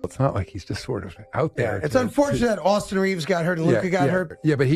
It's not like he's just sort of out there. Yeah, it's unfortunate that Austin Reeves got hurt and Luka got hurt. Yeah, but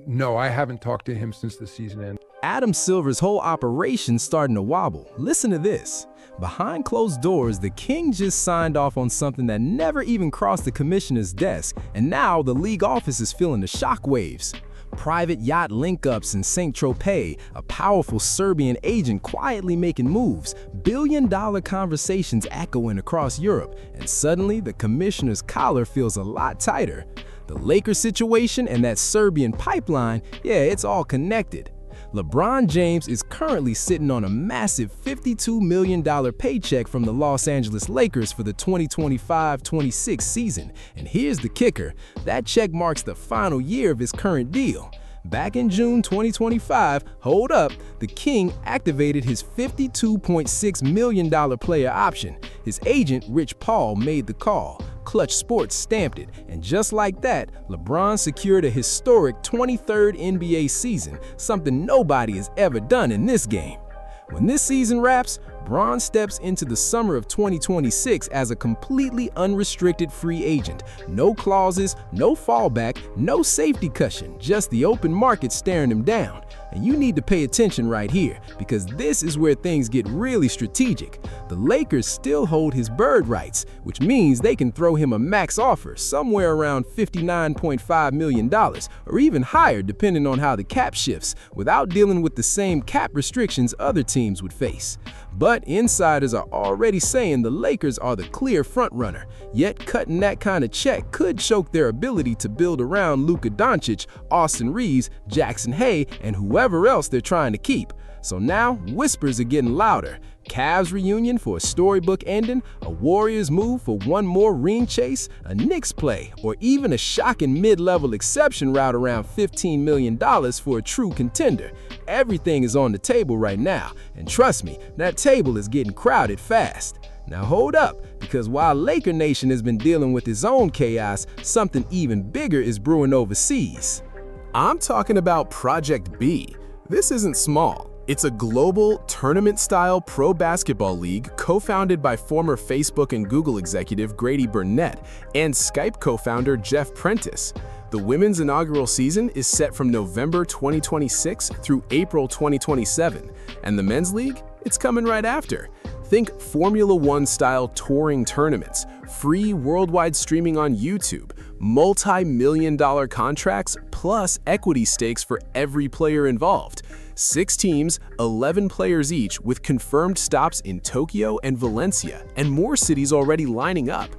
no, I haven't talked to him since the season ended. Adam Silver's whole operation's starting to wobble. Listen to this. Behind closed doors, the King just signed off on something that never even crossed the commissioner's desk, and now the league office is feeling the shockwaves. Private yacht link-ups in Saint-Tropez, a powerful Serbian agent quietly making moves, billion-dollar conversations echoing across Europe, and suddenly the commissioner's collar feels a lot tighter. The Lakers situation and that Serbian pipeline, yeah, it's all connected. LeBron James is currently sitting on a massive $52 million paycheck from the Los Angeles Lakers for the 2025-26 season. And here's the kicker, that check marks the final year of his current deal. Back in June 2025, hold up, the King activated his $52.6 million player option. His agent, Rich Paul, made the call. Clutch Sports stamped it, and just like that, LeBron secured a historic 23rd NBA season, something nobody has ever done in this game. When this season wraps, Bron steps into the summer of 2026 as a completely unrestricted free agent. No clauses, no fallback, no safety cushion, just the open market staring him down. And you need to pay attention right here, because this is where things get really strategic. The Lakers still hold his bird rights, which means they can throw him a max offer somewhere around $59.5 million, or even higher depending on how the cap shifts, without dealing with the same cap restrictions other teams would face. But insiders are already saying the Lakers are the clear frontrunner, yet cutting that kind of check could choke their ability to build around Luka Doncic, Austin Reeves, Jackson Hay, and whoever else they're trying to keep. So now, whispers are getting louder. Cavs reunion for a storybook ending, a Warriors move for one more ring chase, a Knicks play, or even a shocking mid-level exception route around $15 million for a true contender. Everything is on the table right now, and trust me, that table is getting crowded fast. Now hold up, because while Laker Nation has been dealing with its own chaos, something even bigger is brewing overseas. I'm talking about Project B. This isn't small. It's a global, tournament-style pro basketball league co-founded by former Facebook and Google executive Grady Burnett and Skype co-founder Jeff Prentice. The women's inaugural season is set from November 2026 through April 2027, and the men's league? It's coming right after. Think Formula One-style touring tournaments, free worldwide streaming on YouTube, multi-million-dollar contracts, plus equity stakes for every player involved. 6 teams, 11 players each, with confirmed stops in Tokyo and Valencia, and more cities already lining up.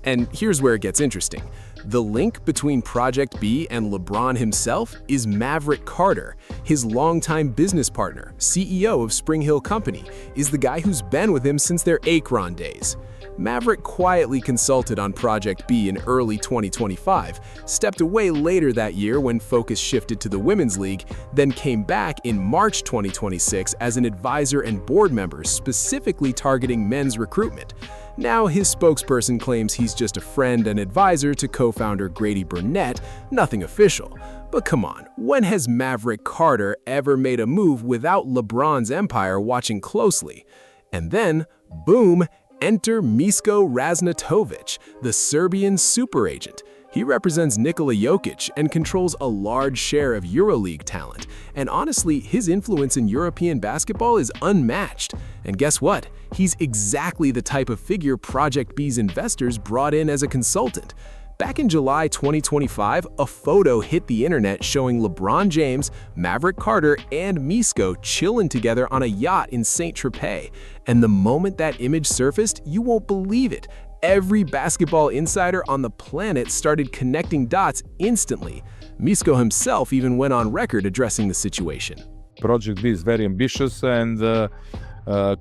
And here's where it gets interesting. The link between Project B and LeBron himself is Maverick Carter. His longtime business partner, CEO of Spring Hill Company, is the guy who's been with him since their Akron days. Maverick quietly consulted on Project B in early 2025, stepped away later that year when focus shifted to the Women's League, then came back in March 2026 as an advisor and board member specifically targeting men's recruitment. Now his spokesperson claims he's just a friend and advisor to co-founder Grady Burnett, nothing official. But come on, when has Maverick Carter ever made a move without LeBron's empire watching closely? And then, boom, enter Misko Raznatovic, the Serbian super agent. He represents Nikola Jokic and controls a large share of EuroLeague talent. And honestly, his influence in European basketball is unmatched. And guess what? He's exactly the type of figure Project B's investors brought in as a consultant. Back in July 2025, a photo hit the internet showing LeBron James, Maverick Carter, and Misko chilling together on a yacht in Saint-Tropez. And the moment that image surfaced, you won't believe it. Every basketball insider on the planet started connecting dots instantly. Misko himself even went on record addressing the situation. Project B is very ambitious and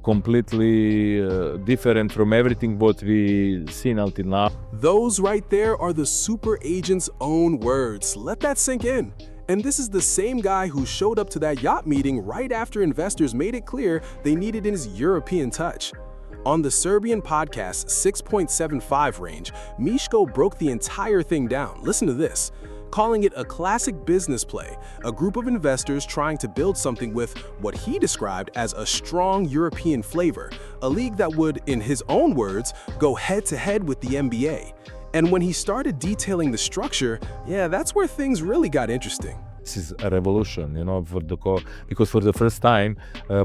completely different from everything what we seen until now. Those right there are the super agent's own words. Let that sink in. And this is the same guy who showed up to that yacht meeting right after investors made it clear they needed his European touch. On the Serbian podcast 6.75 range, Misko broke the entire thing down. Listen to this. calling it a classic business play, a group of investors trying to build something with what he described as a strong European flavor, a league that would, in his own words, go head-to-head with the NBA. And when he started detailing the structure, yeah, that's where things really got interesting. This is a revolution, because for the first time,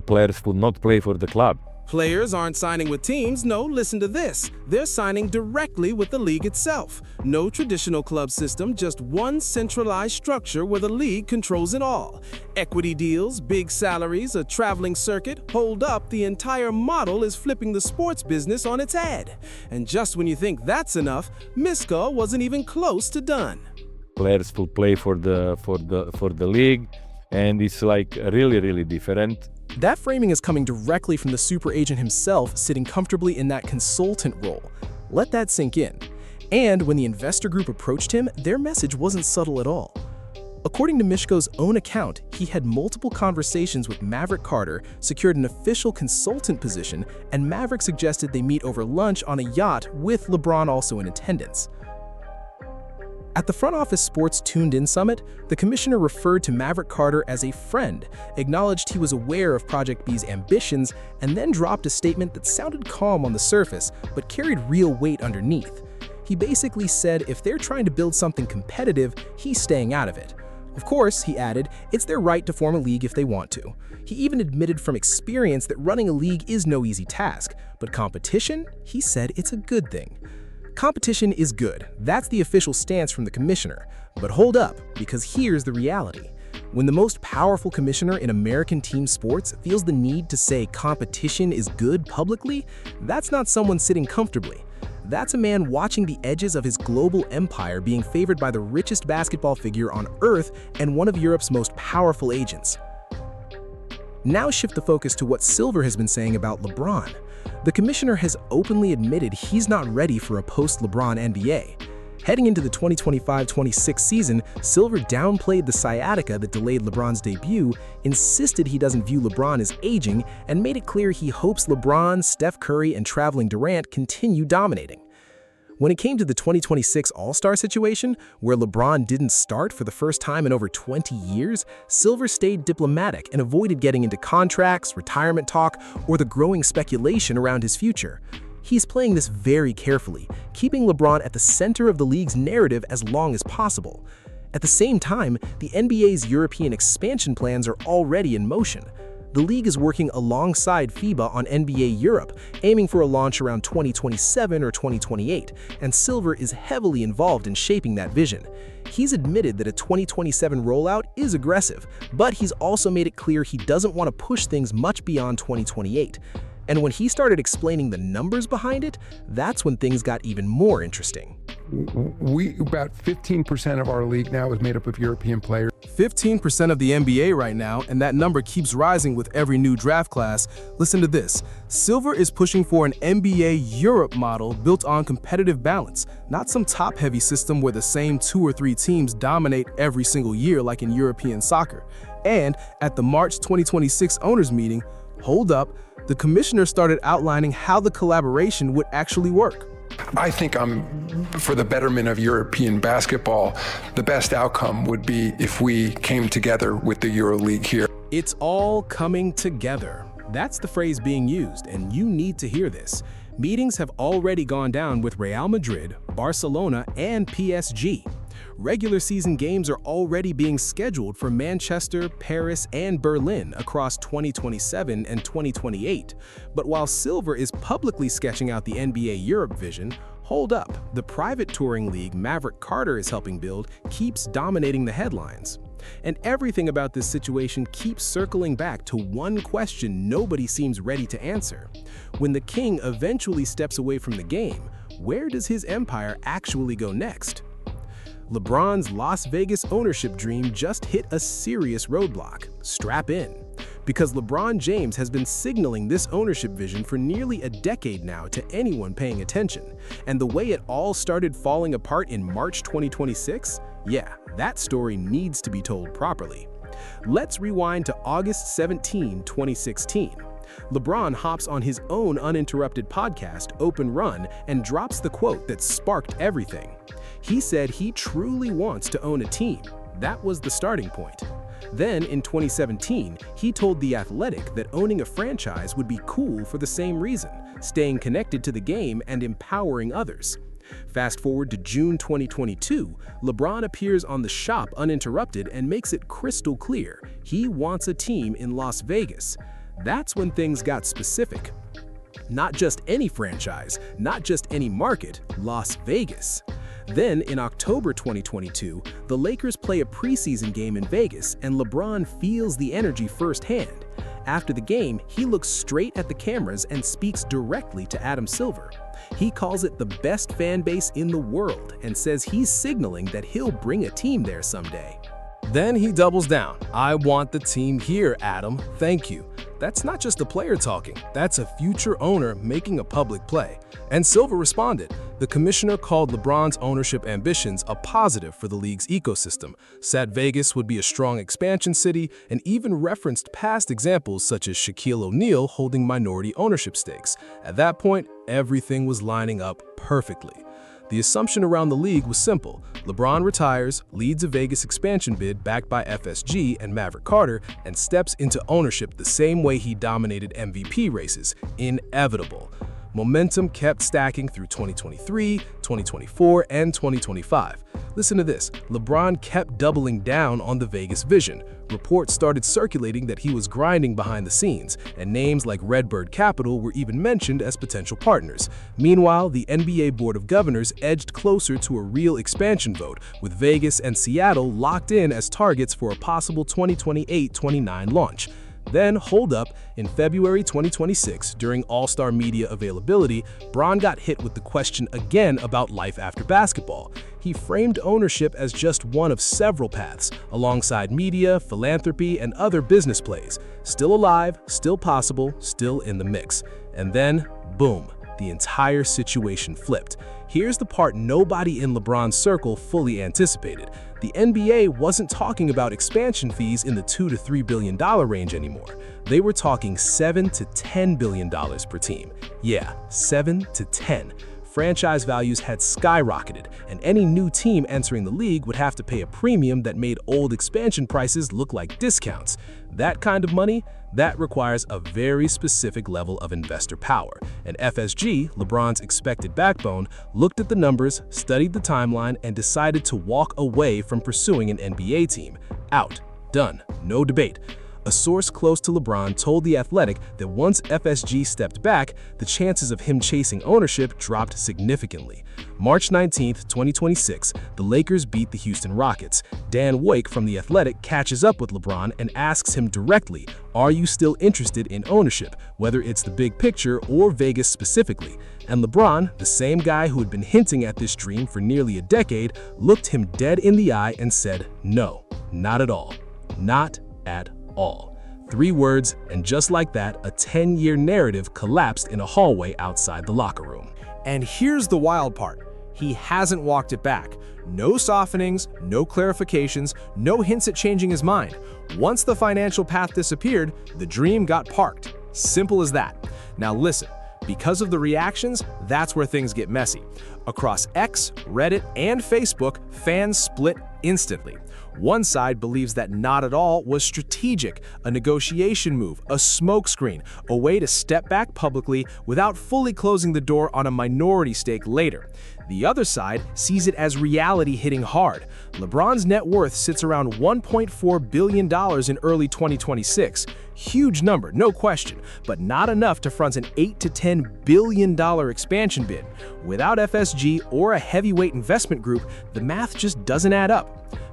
players would not play for the club. Players aren't signing with teams, no, listen to this. They're signing directly with the league itself. No traditional club system, just one centralized structure where the league controls it all. Equity deals, big salaries, a traveling circuit. Hold up, the entire model is flipping the sports business on its head. And just when you think that's enough, Miska wasn't even close to done. Players will play for the league, and it's like really different. That framing is coming directly from the super agent himself, sitting comfortably in that consultant role. Let that sink in. And when the investor group approached him, their message wasn't subtle at all. According to Mishko's own account, he had multiple conversations with Maverick Carter, secured an official consultant position, and Maverick suggested they meet over lunch on a yacht with LeBron also in attendance. At the Front Office Sports Tuned In Summit, the commissioner referred to Maverick Carter as a friend, acknowledged he was aware of Project B's ambitions, and then dropped a statement that sounded calm on the surface, but carried real weight underneath. He basically said if they're trying to build something competitive, he's staying out of it. Of course, he added, it's their right to form a league if they want to. He even admitted from experience that running a league is no easy task, but competition, he said it's a good thing. Competition is good. That's the official stance from the commissioner. But hold up, because here's the reality. When the most powerful commissioner in American team sports feels the need to say competition is good publicly, that's not someone sitting comfortably. That's a man watching the edges of his global empire being favored by the richest basketball figure on earth and one of Europe's most powerful agents. Now shift the focus to what Silver has been saying about LeBron. The commissioner has openly admitted he's not ready for a post-LeBron NBA. Heading into the 2025-26 season, Silver downplayed the sciatica that delayed LeBron's debut, insisted he doesn't view LeBron as aging, and made it clear he hopes LeBron, Steph Curry, and traveling Durant continue dominating. When it came to the 2026 All-Star situation, where LeBron didn't start for the first time in over 20 years, Silver stayed diplomatic and avoided getting into contracts, retirement talk, or the growing speculation around his future. He's playing this very carefully, keeping LeBron at the center of the league's narrative as long as possible. At the same time, the NBA's European expansion plans are already in motion. The league is working alongside FIBA on NBA Europe, aiming for a launch around 2027 or 2028, and Silver is heavily involved in shaping that vision. He's admitted that a 2027 rollout is aggressive, but he's also made it clear he doesn't want to push things much beyond 2028. And when he started explaining the numbers behind it, that's when things got even more interesting. About 15% of our league now is made up of European players. 15% of the NBA right now, and that number keeps rising with every new draft class. Listen to this. Silver is pushing for an NBA Europe model built on competitive balance, not some top-heavy system where the same 2 or 3 teams dominate every single year like in European soccer. And at the March 2026 owners meeting, hold up, the commissioner started outlining how the collaboration would actually work. I think for the betterment of European basketball, the best outcome would be if we came together with the EuroLeague here. It's all coming together. That's the phrase being used, and you need to hear this. Meetings have already gone down with Real Madrid, Barcelona, and PSG. Regular season games are already being scheduled for Manchester, Paris, and Berlin across 2027 and 2028. But while Silver is publicly sketching out the NBA Europe vision, hold up, the private touring league Maverick Carter is helping build keeps dominating the headlines. And everything about this situation keeps circling back to one question nobody seems ready to answer. When the king eventually steps away from the game, where does his empire actually go next? LeBron's Las Vegas ownership dream just hit a serious roadblock. Strap in. Because LeBron James has been signaling this ownership vision for nearly a decade now to anyone paying attention. And the way it all started falling apart in March 2026? Yeah, that story needs to be told properly. Let's rewind to August 17, 2016. LeBron hops on his own uninterrupted podcast, Open Run, and drops the quote that sparked everything. He said he truly wants to own a team. That was the starting point. Then, in 2017, he told The Athletic that owning a franchise would be cool for the same reason, staying connected to the game and empowering others. Fast forward to June 2022, LeBron appears on The Shop uninterrupted and makes it crystal clear he wants a team in Las Vegas. That's when things got specific. Not just any franchise, not just any market, Las Vegas. Then, in October 2022, the Lakers play a preseason game in Vegas, and LeBron feels the energy firsthand. After the game, he looks straight at the cameras and speaks directly to Adam Silver. He calls it the best fan base in the world and says he's signaling that he'll bring a team there someday. Then he doubles down. "I want the team here, Adam. Thank you." That's not just a player talking, that's a future owner making a public play. And Silver responded. The commissioner called LeBron's ownership ambitions a positive for the league's ecosystem, said Vegas would be a strong expansion city, and even referenced past examples such as Shaquille O'Neal holding minority ownership stakes. At that point, everything was lining up perfectly. The assumption around the league was simple. LeBron retires, leads a Vegas expansion bid backed by FSG and Maverick Carter, and steps into ownership the same way he dominated MVP races. Inevitable. Momentum kept stacking through 2023, 2024, and 2025. Listen to this. LeBron kept doubling down on the Vegas vision. Reports started circulating that he was grinding behind the scenes, and names like Redbird Capital were even mentioned as potential partners. Meanwhile, the NBA Board of Governors edged closer to a real expansion vote, with Vegas and Seattle locked in as targets for a possible 2028-29 launch. Then, hold up, in February 2026, during All-Star media availability, Bron got hit with the question again about life after basketball. He framed ownership as just one of several paths, alongside media, philanthropy, and other business plays. Still alive, still possible, still in the mix. And then, boom, the entire situation flipped. Here's the part nobody in LeBron's circle fully anticipated. The NBA wasn't talking about expansion fees in the $2 to $3 billion range anymore. They were talking $7 to $10 billion per team. Yeah, 7 to 10. Franchise values had skyrocketed, and any new team entering the league would have to pay a premium that made old expansion prices look like discounts. That kind of money, that requires a very specific level of investor power. And FSG, LeBron's expected backbone, looked at the numbers, studied the timeline, and decided to walk away from pursuing an NBA team. Out. Done. No debate. A source close to LeBron told The Athletic that once FSG stepped back, the chances of him chasing ownership dropped significantly. March 19, 2026, the Lakers beat the Houston Rockets. Dan Woik from The Athletic catches up with LeBron and asks him directly, "Are you still interested in ownership, whether it's the big picture or Vegas specifically?" And LeBron, the same guy who had been hinting at this dream for nearly a decade, looked him dead in the eye and said, "No, not at all. Not at all." 3 words, and just like that, a 10-year narrative collapsed in a hallway outside the locker room. And here's the wild part. He hasn't walked it back. No softenings, no clarifications, no hints at changing his mind. Once the financial path disappeared, the dream got parked. Simple as that. Now listen, because of the reactions, that's where things get messy. Across X, Reddit, and Facebook, fans split instantly. One side believes that not at all was strategic, a negotiation move, a smokescreen, a way to step back publicly without fully closing the door on a minority stake later. The other side sees it as reality hitting hard. LeBron's net worth sits around $1.4 billion in early 2026. Huge number, no question, but not enough to front an $8 to $10 billion expansion bid. Without FSG or a heavyweight investment group, the math just doesn't add up.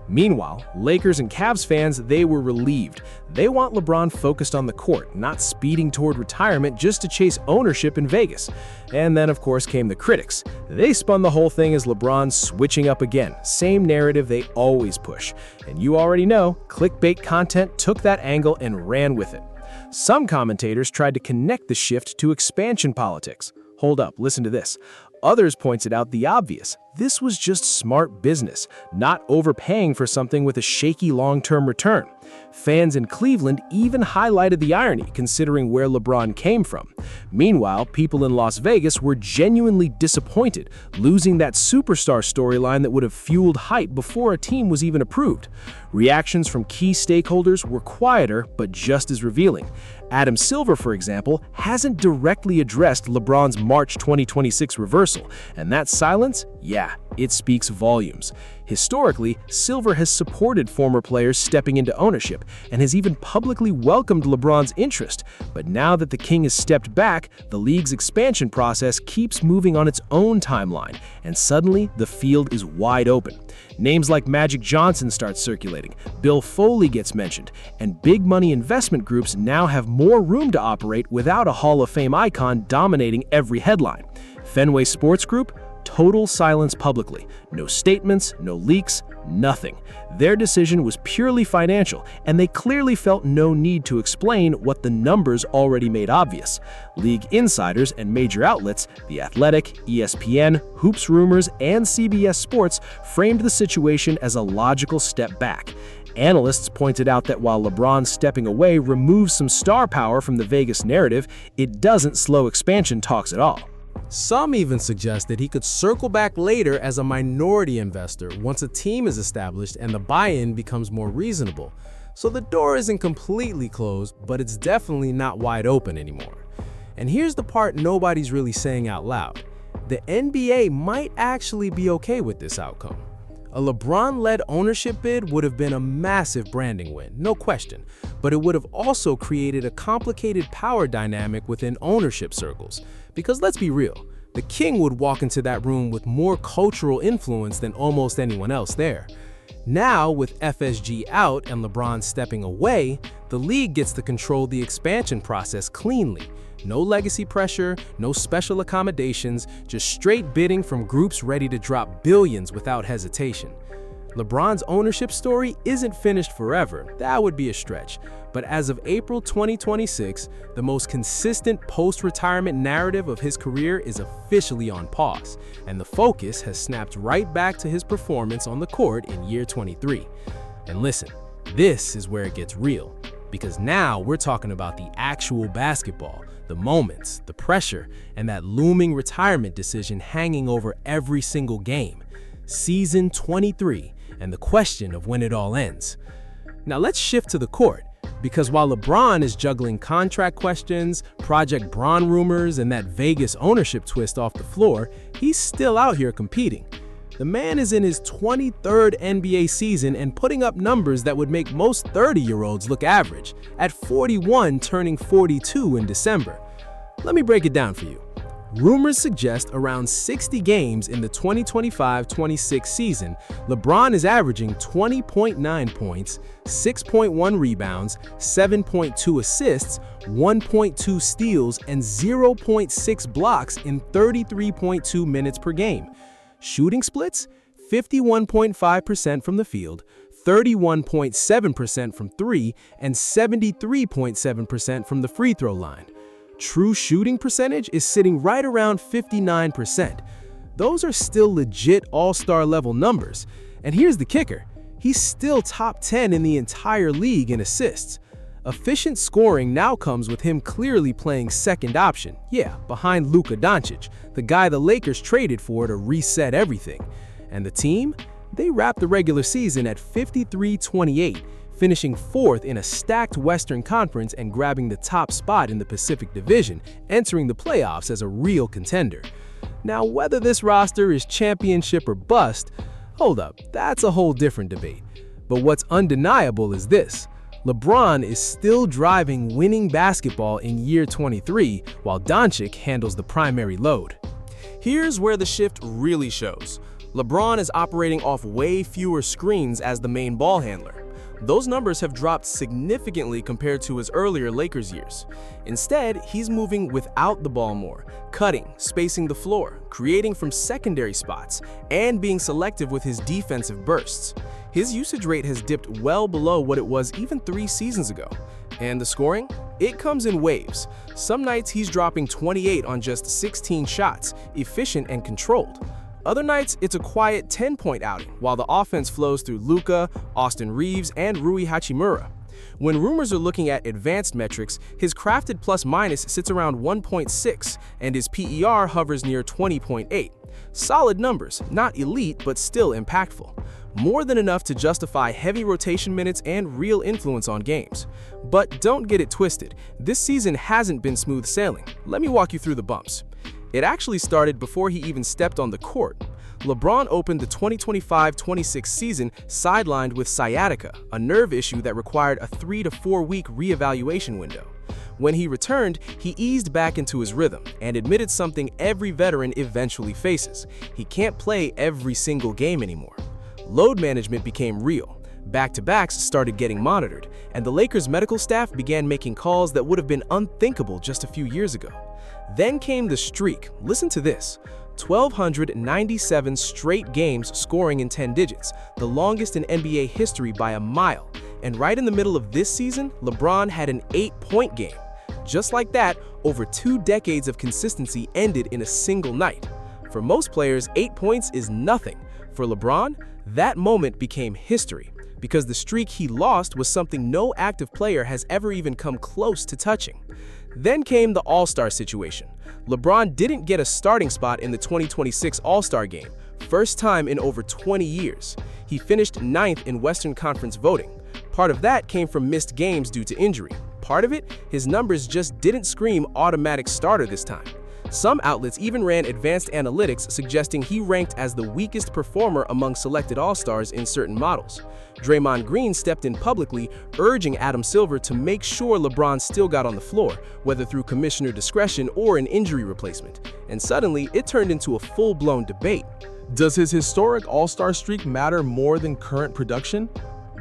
Meanwhile, Lakers and Cavs fans, they were relieved. They want LeBron focused on the court, not speeding toward retirement just to chase ownership in Vegas. And then, of course, came the critics. They spun the whole thing as LeBron switching up again, same narrative they always push. And you already know, clickbait content took that angle and ran with it. Some commentators tried to connect the shift to expansion politics. Hold up, listen to this. Others pointed out the obvious. This was just smart business, not overpaying for something with a shaky long-term return. Fans in Cleveland even highlighted the irony, considering where LeBron came from. Meanwhile, people in Las Vegas were genuinely disappointed, losing that superstar storyline that would have fueled hype before a team was even approved. Reactions from key stakeholders were quieter, but just as revealing. Adam Silver, for example, hasn't directly addressed LeBron's March 2026 reversal, and that silence, yeah, it speaks volumes. Historically, Silver has supported former players stepping into ownership and has even publicly welcomed LeBron's interest. But now that the King has stepped back, the league's expansion process keeps moving on its own timeline, and suddenly the field is wide open. Names like Magic Johnson start circulating, Bill Foley gets mentioned, and big money investment groups now have more room to operate without a Hall of Fame icon dominating every headline. Fenway Sports Group? Total silence publicly. No statements, no leaks, nothing. Their decision was purely financial, and they clearly felt no need to explain what the numbers already made obvious. League insiders and major outlets, The Athletic, ESPN, Hoops Rumors, and CBS Sports, framed the situation as a logical step back. Analysts pointed out that while LeBron stepping away removes some star power from the Vegas narrative, it doesn't slow expansion talks at all. Some even suggest that he could circle back later as a minority investor once a team is established and the buy-in becomes more reasonable. So the door isn't completely closed, but it's definitely not wide open anymore. And here's the part nobody's really saying out loud. The NBA might actually be okay with this outcome. A LeBron-led ownership bid would have been a massive branding win, no question, but it would have also created a complicated power dynamic within ownership circles. Because let's be real, the King would walk into that room with more cultural influence than almost anyone else there. Now, with FSG out and LeBron stepping away, the league gets to control the expansion process cleanly. No legacy pressure, no special accommodations, just straight bidding from groups ready to drop billions without hesitation. LeBron's ownership story isn't finished forever, that would be a stretch. But as of April 2026, the most consistent post-retirement narrative of his career is officially on pause, and the focus has snapped right back to his performance on the court in year 23. And listen, this is where it gets real, because now we're talking about the actual basketball, the moments, the pressure, and that looming retirement decision hanging over every single game. Season 23, and the question of when it all ends. Now let's shift to the court, because while LeBron is juggling contract questions, Project Bron rumors, and that Vegas ownership twist off the floor, he's still out here competing. The man is in his 23rd NBA season and putting up numbers that would make most 30-year-olds look average, at 41 turning 42 in December. Let me break it down for you. Rumors suggest around 60 games in the 2025-26 season, LeBron is averaging 20.9 points, 6.1 rebounds, 7.2 assists, 1.2 steals, and 0.6 blocks in 33.2 minutes per game. Shooting splits? 51.5% from the field, 31.7% from three, and 73.7% from the free throw line. True shooting percentage is sitting right around 59%. Those are still legit all-star level numbers. And here's the kicker. He's still top 10 in the entire league in assists. Efficient scoring now comes with him clearly playing second option, behind Luka Doncic, the guy the Lakers traded for to reset everything. And the team? They wrapped the regular season at 53-28, finishing fourth in a stacked Western Conference and grabbing the top spot in the Pacific Division, entering the playoffs as a real contender. Now, whether this roster is championship or bust, hold up, that's a whole different debate. But what's undeniable is this. LeBron is still driving winning basketball in year 23, while Doncic handles the primary load. Here's where the shift really shows. LeBron is operating off way fewer screens as the main ball handler. Those numbers have dropped significantly compared to his earlier Lakers years. Instead, he's moving without the ball more, cutting, spacing the floor, creating from secondary spots, and being selective with his defensive bursts. His usage rate has dipped well below what it was even 3 seasons ago. And the scoring? It comes in waves. Some nights he's dropping 28 on just 16 shots, efficient and controlled. Other nights, it's a quiet 10-point outing, while the offense flows through Luka, Austin Reeves, and Rui Hachimura. When rumors are looking at advanced metrics, his crafted plus-minus sits around 1.6, and his PER hovers near 20.8. Solid numbers, not elite, but still impactful. More than enough to justify heavy rotation minutes and real influence on games. But don't get it twisted, this season hasn't been smooth sailing. Let me walk you through the bumps. It actually started before he even stepped on the court. LeBron opened the 2025-26 season sidelined with sciatica, a nerve issue that required a 3 to 4 week reevaluation window. When he returned, he eased back into his rhythm and admitted something every veteran eventually faces. He can't play every single game anymore. Load management became real. Back-to-backs started getting monitored, and the Lakers' medical staff began making calls that would have been unthinkable just a few years ago. Then came the streak. Listen to this. 1,297 straight games scoring in 10 digits, the longest in NBA history by a mile. And right in the middle of this season, LeBron had an 8-point game. Just like that, over 2 decades of consistency ended in a single night. For most players, 8 points is nothing. For LeBron, that moment became history, because the streak he lost was something no active player has ever even come close to touching. Then came the All-Star situation. LeBron didn't get a starting spot in the 2026 All-Star game, first time in over 20 years. He finished 9th in Western Conference voting. Part of that came from missed games due to injury. Part of it, his numbers just didn't scream automatic starter this time. Some outlets even ran advanced analytics suggesting he ranked as the weakest performer among selected All-Stars in certain models. Draymond Green stepped in publicly, urging Adam Silver to make sure LeBron still got on the floor, whether through commissioner discretion or an injury replacement. And suddenly, it turned into a full-blown debate. Does his historic All-Star streak matter more than current production?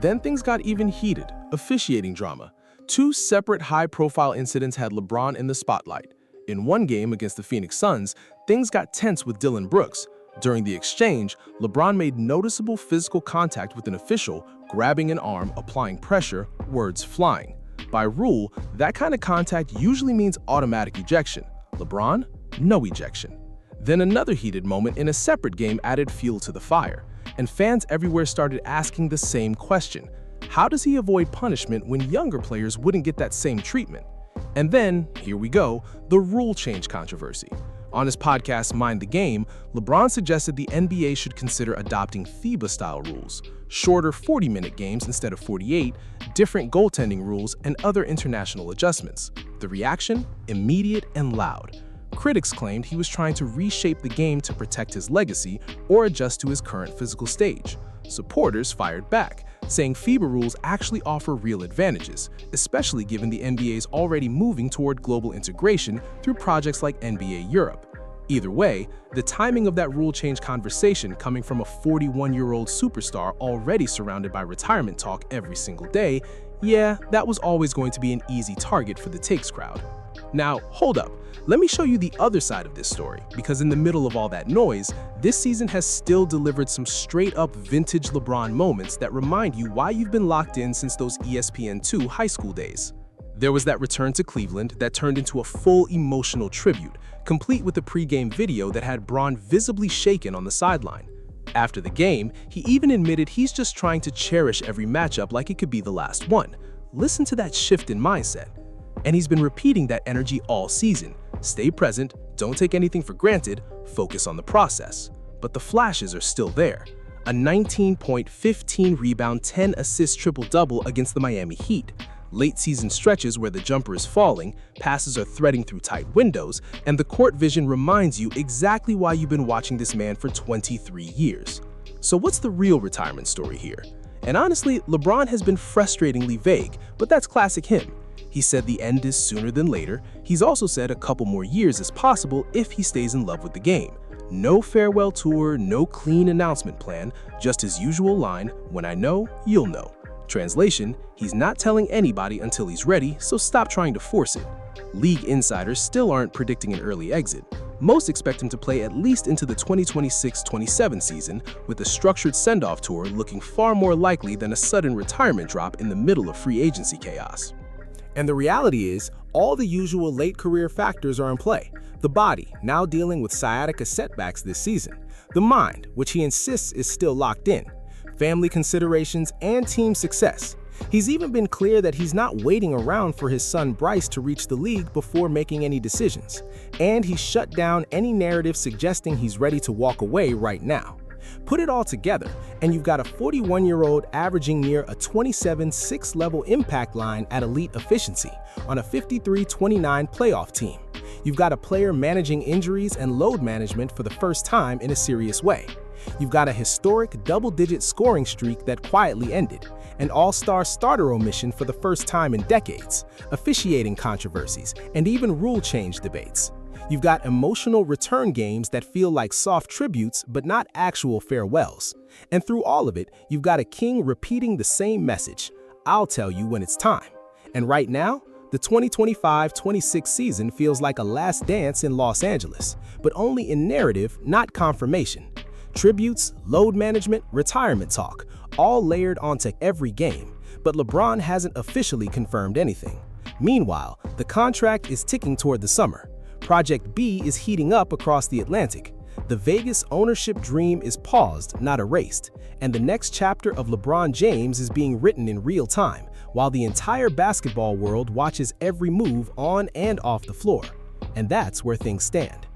Then things got even heated. Officiating drama. 2 separate high-profile incidents had LeBron in the spotlight. In one game against the Phoenix Suns, things got tense with Dillon Brooks. During the exchange, LeBron made noticeable physical contact with an official, grabbing an arm, applying pressure, words flying. By rule, that kind of contact usually means automatic ejection. LeBron, no ejection. Then another heated moment in a separate game added fuel to the fire, and fans everywhere started asking the same question. How does he avoid punishment when younger players wouldn't get that same treatment? And then, here we go, the rule change controversy. On his podcast, Mind the Game, LeBron suggested the NBA should consider adopting FIBA-style rules, shorter 40-minute games instead of 48, different goaltending rules, and other international adjustments. The reaction? Immediate and loud. Critics claimed he was trying to reshape the game to protect his legacy or adjust to his current physical stage. Supporters fired back, saying FIBA rules actually offer real advantages, especially given the NBA's already moving toward global integration through projects like NBA Europe. Either way, the timing of that rule change conversation coming from a 41-year-old superstar already surrounded by retirement talk every single day, yeah, that was always going to be an easy target for the takes crowd. Now, hold up. Let me show you the other side of this story, because in the middle of all that noise, this season has still delivered some straight-up vintage LeBron moments that remind you why you've been locked in since those ESPN2 high school days. There was that return to Cleveland that turned into a full emotional tribute, complete with a pre-game video that had Bron visibly shaken on the sideline. After the game, he even admitted he's just trying to cherish every matchup like it could be the last one. Listen to that shift in mindset. And he's been repeating that energy all season. Stay present, don't take anything for granted, focus on the process. But the flashes are still there. A 19-point, 15-rebound, 10-assist triple-double against the Miami Heat. Late-season stretches where the jumper is falling, passes are threading through tight windows, and the court vision reminds you exactly why you've been watching this man for 23 years. So what's the real retirement story here? And honestly, LeBron has been frustratingly vague, but that's classic him. He said the end is sooner than later. He's also said a couple more years is possible if he stays in love with the game. No farewell tour, no clean announcement plan, just his usual line, when I know, you'll know. Translation, he's not telling anybody until he's ready, so stop trying to force it. League insiders still aren't predicting an early exit. Most expect him to play at least into the 2026-27 season, with a structured send-off tour looking far more likely than a sudden retirement drop in the middle of free agency chaos. And the reality is, all the usual late career factors are in play. The body, now dealing with sciatica setbacks this season. The mind, which he insists is still locked in, family considerations, and team success. He's even been clear that he's not waiting around for his son Bryce to reach the league before making any decisions, and he's shut down any narrative suggesting he's ready to walk away right now. Put it all together, and you've got a 41-year-old averaging near a 27-6 level impact line at elite efficiency on a 53-29 playoff team. You've got a player managing injuries and load management for the first time in a serious way. You've got a historic double-digit scoring streak that quietly ended, an all-star starter omission for the first time in decades, officiating controversies, and even rule change debates. You've got emotional return games that feel like soft tributes but not actual farewells. And through all of it, you've got a king repeating the same message: "I'll tell you when it's time." And right now, the 2025-26 season feels like a last dance in Los Angeles, but only in narrative, not confirmation. Tributes, load management, retirement talk, all layered onto every game, but LeBron hasn't officially confirmed anything. Meanwhile, the contract is ticking toward the summer. Project B is heating up across the Atlantic. The Vegas ownership dream is paused, not erased, and the next chapter of LeBron James is being written in real time, while the entire basketball world watches every move on and off the floor. And that's where things stand.